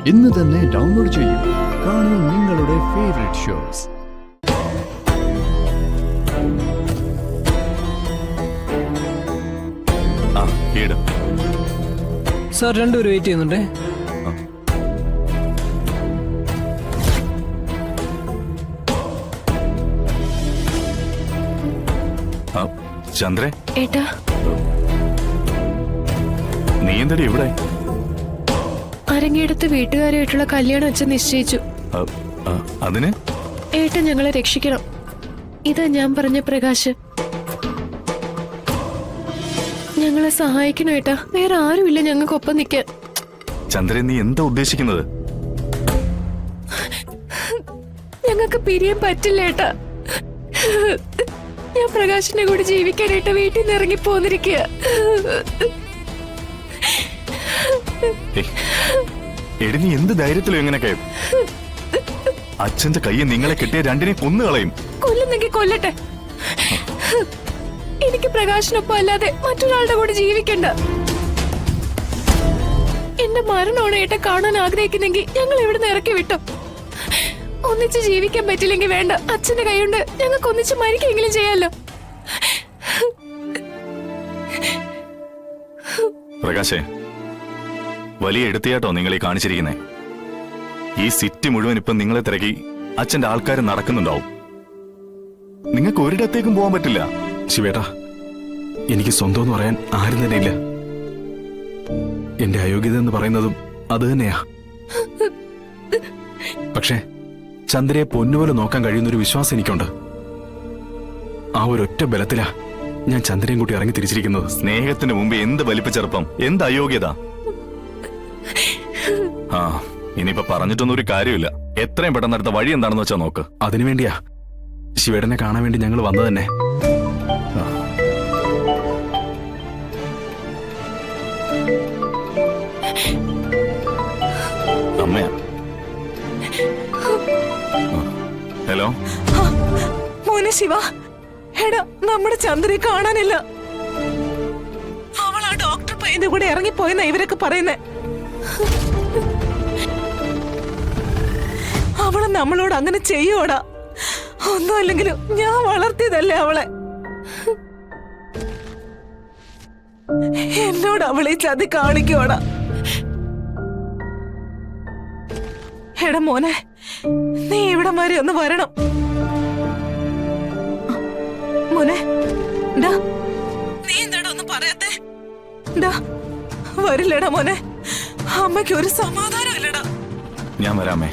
ഇന്ന് തന്നെ ഡൗൺലോഡ് ചെയ്യൂ. കാണൂ നിങ്ങളുടെ ഫേവറേറ്റ് ഷോസ്. സാർ രണ്ടുപേരും വെയിറ്റ് ചെയ്യുന്നുണ്ടേ. ചന്ദ്രേ, ഏട്ടാ, നീ എന്തടി ഇവിടെ? അരങ്ങിയെടുത്ത് വീട്ടുകാരുമായിട്ടുള്ള കല്യാണം വെച്ച് നിശ്ചയിച്ചു. അതിന് ഏട്ടൻ ഞങ്ങളെ രക്ഷിക്കണം. ഇതാ ഞാൻ പറഞ്ഞ പ്രകാശ്. ഞങ്ങളെ സഹായിക്കണം ഏട്ടാ. വേറെ ആരുമില്ല ഞങ്ങൾക്കൊപ്പം നിൽക്കാൻ. ചന്ദ്രൻ, നീ എന്താ ഉദ്ദേശിക്കുന്നത്? ഞങ്ങൾക്ക് പിരിയാൻ പറ്റില്ല ഏട്ടാ. ഞാൻ പ്രകാശിന്റെ കൂടെ ജീവിക്കാനായിട്ട് വീട്ടിൽ നിന്ന് ഇറങ്ങി പോന്നിരിക്കുക. എടി, നീ എന്ത് ധൈര്യത്തിലും എങ്ങനെയൊക്കെ? അച്ഛന്റെ കയ്യെ നിങ്ങളെ കെട്ടിയ രണ്ടിനെ കൊന്നുകളയും. കൊല്ലുന്നെങ്കിൽ കൊല്ലട്ടെ. എനിക്ക് പ്രകാശിനൊപ്പം അല്ലാതെ മറ്റൊരാളുടെ കൂടെ ജീവിക്കണ്ട. എന്റെ മരണമാണ് ഏട്ട കാണാൻ ആഗ്രഹിക്കുന്നെങ്കിൽ ഞങ്ങൾ ഇവിടുന്ന് ഇറക്കി വിട്ടോ. ഒന്നിച്ച് ജീവിക്കാൻ പറ്റില്ലെങ്കിൽ വേണ്ട. അച്ഛന്റെ കൈകൊണ്ട് ഞങ്ങൾക്ക് ഒന്നിച്ച് മരിക്കെങ്കിലും ചെയ്യാലോ. പ്രകാശേ, വലിയ എടുത്തിയാട്ടോ നിങ്ങൾ ഈ കാണിച്ചിരിക്കുന്നേ. ഈ സിറ്റി മുഴുവൻ ഇപ്പം നിങ്ങളെ തിരക്കി അച്ഛന്റെ ആൾക്കാർ നടക്കുന്നുണ്ടാവും. നിങ്ങൾക്ക് ഒരിടത്തേക്കും പോകാൻ പറ്റില്ല. ശിവേട്ടാ, എനിക്ക് സ്വന്തം എന്ന് പറയാൻ ആരും തന്നെ ഇല്ല. എന്റെ അയോഗ്യത എന്ന് പറയുന്നതും അത് തന്നെയാ. പക്ഷേ ചന്ദ്രയെ പൊന്നുപോലെ നോക്കാൻ കഴിയുന്നൊരു വിശ്വാസം എനിക്കുണ്ട്. ആ ഒരൊറ്റ ബലത്തിലാ ഞാൻ ചന്ദ്രയും കൂട്ടി ഇറങ്ങി തിരിച്ചിരിക്കുന്നത്. സ്നേഹത്തിന് മുമ്പ് എന്ത് വലിപ്പച്ചെറുപ്പം, എന്ത് അയോഗ്യത! ആ, ഇനിയിപ്പോ പറഞ്ഞിട്ടൊന്നും ഒരു കാര്യമില്ല. എത്രയും പെട്ടെന്ന് അടുത്ത വഴി എന്താണെന്ന് വെച്ചാ നോക്ക്. അതിനുവേണ്ടിയാ ശിവേട്ടനെ കാണാൻ വേണ്ടി ഞങ്ങൾ വന്നത് തന്നെ. അമ്മയാ. ഹലോ മോനെ ശിവ, എടാ നമ്മുടെ ചന്ദ്രയെ കാണാനില്ല. അവൾ ആ ഡോക്ടർ പയ്യന്റെ കൂടെ ഇറങ്ങിപ്പോയെന്നാ ഇവരൊക്കെ പറയുന്നേ. അവള് നമ്മളോട് അങ്ങനെ ചെയ്യോടാ? ഒന്നുമല്ലെങ്കിലും ഞാൻ വളർത്തിയതല്ലേ അവളെ. എന്നോട് അവളെ ചതി കാണിക്കോടാ. എടാ മോനെ, നീ ഇവിടെ വരെ ഒന്ന് വരണം മോനെ. നീ എന്താടാ ഒന്നും പറയാത്തെ? വരില്ലടാ മോനെ. അമ്മയ്ക്ക് ഒരു സമാധാനം ഇല്ലടാ. ഞാൻ വരാമേ.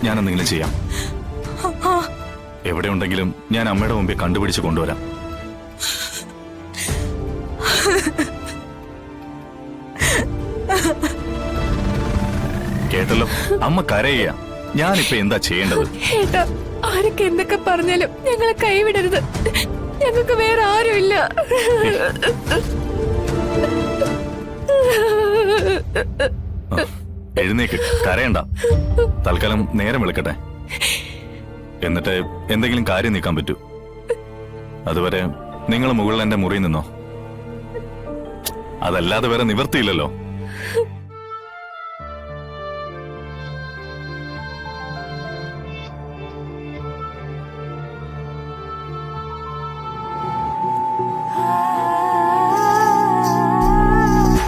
ഞാൻ എന്തെങ്കിലും ചെയ്യാം. എവിടെ ഉണ്ടെങ്കിലും ഞാൻ അമ്മയുടെ മുമ്പിൽ കണ്ടുപിടിച്ച് കൊണ്ടുവരാം. കേട്ടല്ലോ, അമ്മ കരയുക. ഞാനിപ്പോ എന്താ ചെയ്യേണ്ടത്? ഏട്ടാ, ആരൊക്കെ എന്തൊക്കെ പറഞ്ഞാലും ഞങ്ങളെ കൈവിടരുത്. ഞങ്ങൾക്ക് വേറെ ആരുമില്ല. എഴുന്നേക്ക്, കരയണ്ട. തൽക്കാലം നേരം വിളിക്കട്ടെ. എന്നിട്ട് എന്തെങ്കിലും കാര്യം നീക്കാൻ പറ്റൂ. അതുവരെ നിങ്ങൾ മുകളിൽ എന്റെ മുറിയിൽ നിന്നോ. അതല്ലാതെ വേറെ നിവർത്തിയില്ലല്ലോ.